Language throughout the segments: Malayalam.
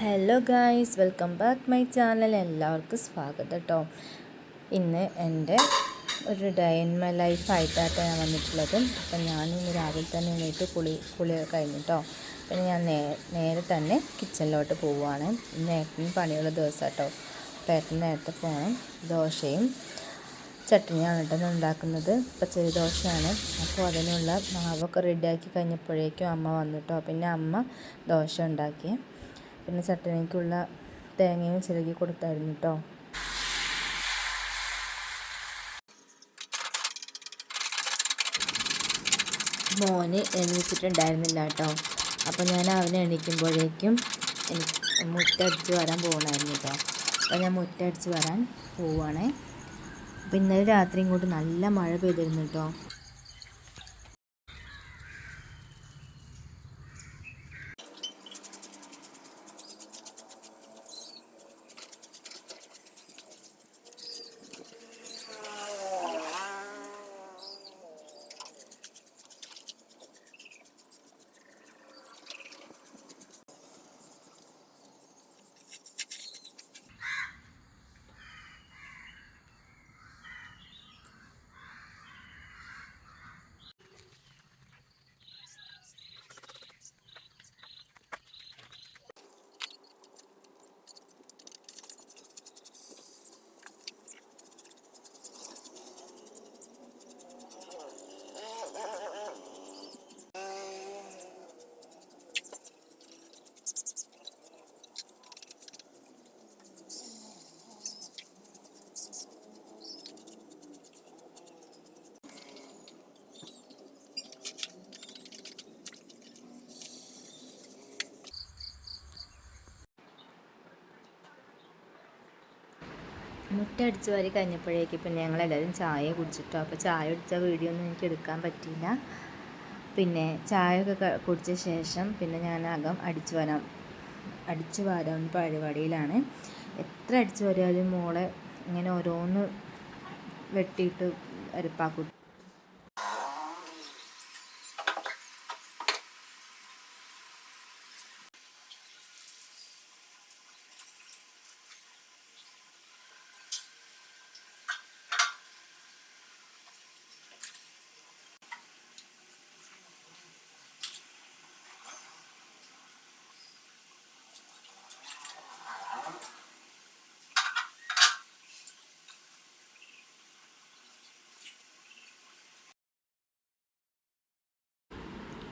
Hello guys, welcome back my channel. എല്ലാവർക്കും സ്വാഗതം കേട്ടോ. ഇന്ന് എൻ്റെ ഒരു ഡേ ഇൻ മൈ ലൈഫായിട്ടാണ് ഞാൻ വന്നിട്ടുള്ളത്. അപ്പം ഞാൻ ഇന്ന് രാവിലെ തന്നെ എണീറ്റ് കുളിയൊക്കെ കഴിഞ്ഞു കേട്ടോ. പിന്നെ ഞാൻ നേരെ തന്നെ കിച്ചണിലോട്ട് പോവുകയാണ്. ഇന്ന് ഏട്ടന് പണിയുള്ള ദിവസം കേട്ടോ. അപ്പോൾ ഏട്ടന് നേരത്തെ പോകണം. ദോശയും ചട്നിയാണ് കേട്ടോ ഉണ്ടാക്കുന്നത്. പച്ചരി ദോശയാണ്. അപ്പോൾ അതിനുള്ള മാവൊക്കെ റെഡിയാക്കി കഴിഞ്ഞപ്പോഴേക്കും അമ്മ വന്നിട്ടോ. പിന്നെ അമ്മ ദോശ ഉണ്ടാക്കി. പിന്നെ ചട്ടനിക്കുള്ള തേങ്ങയും ചിരകി കൊടുത്തായിരുന്നു കേട്ടോ. മോന് എണീച്ചിട്ടുണ്ടായിരുന്നില്ല കേട്ടോ. അപ്പോൾ ഞാൻ അവനെ എണീക്കുമ്പോഴേക്കും എനിക്ക് മുറ്റടിച്ച് വരാൻ പോകണമായിരുന്നു കേട്ടോ. അപ്പോൾ ഞാൻ മുറ്റടിച്ച് വരാൻ പോവുകയാണേ. അപ്പോൾ ഇന്നലെ രാത്രിയും കൂടി നല്ല മഴ പെയ്തിരുന്നു കേട്ടോ. മുറ്റടിച്ച് വാരി കഴിഞ്ഞപ്പോഴേക്കും പിന്നെ ഞങ്ങളെല്ലാവരും ചായ കുടിച്ചിട്ടോ. അപ്പോൾ ചായ കുടിച്ച വീഡിയോ ഒന്നും എനിക്ക് എടുക്കാൻ പറ്റിയില്ല. പിന്നെ ചായയൊക്കെ കുടിച്ച ശേഷം പിന്നെ ഞാനകം അടിച്ചു വാരാൻ പരിപാടിയിലാണ്. എത്ര അടിച്ചു വാരിയാലും മോളെ ഇങ്ങനെ ഓരോന്ന് വെട്ടിയിട്ട് അരിപ്പാക്കും.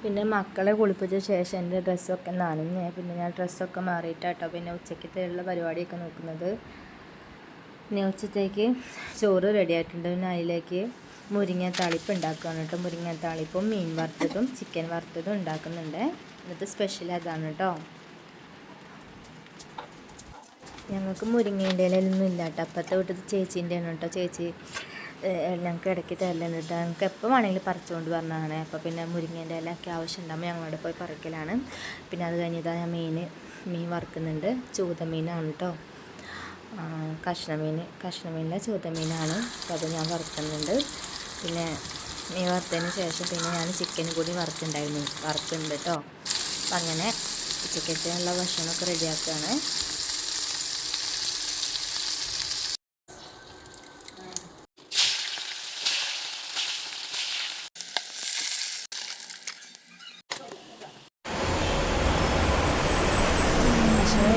പിന്നെ മക്കളെ കുളിപ്പിച്ച ശേഷം എൻ്റെ ഡ്രസ്സൊക്കെ നനഞ്ഞ് പിന്നെ ഞാൻ ഡ്രസ്സൊക്കെ മാറിയിട്ടാട്ടോ പിന്നെ ഉച്ചക്കത്തേക്കുള്ള പരിപാടിയൊക്കെ നോക്കുന്നത്. പിന്നെ ഉച്ചത്തേക്ക് ചോറ് റെഡി ആയിട്ടുണ്ട്. പിന്നെ അതിലേക്ക് മുരിങ്ങ താളിപ്പ് ഉണ്ടാക്കുകയാണ് കേട്ടോ. മുരിങ്ങ താളിപ്പും മീൻ വറുത്തതും ചിക്കൻ വറുത്തതും ഉണ്ടാക്കുന്നുണ്ട്. ഇന്നത്തെ സ്പെഷ്യൽ അതാണ് കേട്ടോ. ഞങ്ങൾക്ക് മുരിങ്ങേൻ്റെ ഇലയൊന്നും ഇല്ല കേട്ടോ. അപ്പുറത്തെ വീട്ടിൽ ചേച്ചീൻ്റെ ആണ് കേട്ടോ. ചേച്ചി ഞങ്ങൾക്ക് ഇടയ്ക്ക് തരലുണ്ട് കേട്ടോ. ഞങ്ങൾക്ക് എപ്പോൾ വേണമെങ്കിലും പറിച്ചുകൊണ്ട് പറഞ്ഞാണ്. അപ്പോൾ പിന്നെ മുരിങ്ങേൻ്റെ ഇലയൊക്കെ ആവശ്യമുണ്ടാകുമ്പോൾ ഞങ്ങളവിടെ പോയി പറിക്കലാണ്. പിന്നെ അത് കഴിഞ്ഞിട്ട് ഞാൻ മീൻ വറുക്കുന്നുണ്ട്. ചൂതമീനാണ് കേട്ടോ. കഷ്ണമീനിലെ ചൂതമീനാണ്. അപ്പോൾ അത് ഞാൻ വറുക്കുന്നുണ്ട്. പിന്നെ മീൻ വറുത്തതിന് ശേഷം പിന്നെ ഞാൻ ചിക്കനും കൂടി വറുക്കുന്നുണ്ട് കേട്ടോ. അപ്പം അങ്ങനെ ഉച്ചക്കത്തേക്കുള്ള ഭക്ഷണമൊക്കെ റെഡിയാക്കുകയാണ്.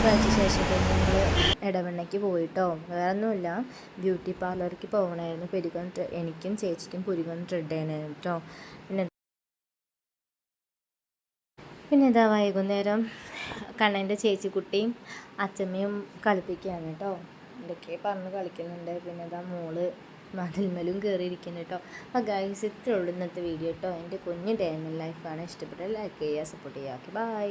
കഴിച്ച ശേഷം പിന്നെ ഞങ്ങൾ ഇടവണ്ണയ്ക്ക് പോയിട്ടോ. വേറെ ഒന്നുമില്ല, ബ്യൂട്ടി പാർലറിലേക്ക് പോകണമായിരുന്നു. എനിക്കും ചേച്ചിക്കും പുരികം ത്രെഡ് ചെയ്യണമായിരുന്നു കേട്ടോ. പിന്നെ ഇതാ വൈകുന്നേരം കണ്ണൻ്റെ ചേച്ചിക്കുട്ടിയും അച്ഛമ്മയും കളിപ്പിക്കുകയാണ് കേട്ടോ. ഇതൊക്കെ പറഞ്ഞ് കളിക്കുന്നുണ്ട്. പിന്നെ ഇതാ മോള് മതിൽമേലും കയറിയിരിക്കുന്നു കേട്ടോ. അപ്പോൾ ഗൈസ്, ഇത്രയുള്ളൂ ഇന്നത്തെ വീഡിയോ കേട്ടോ. എൻ്റെ കുഞ്ഞ് ഡേ ഇൻ മൈ ലൈഫാണ്. ഇഷ്ടപ്പെട്ട ലൈക്ക് ചെയ്യുക, സപ്പോർട്ട് ചെയ്യുക. Okay, by.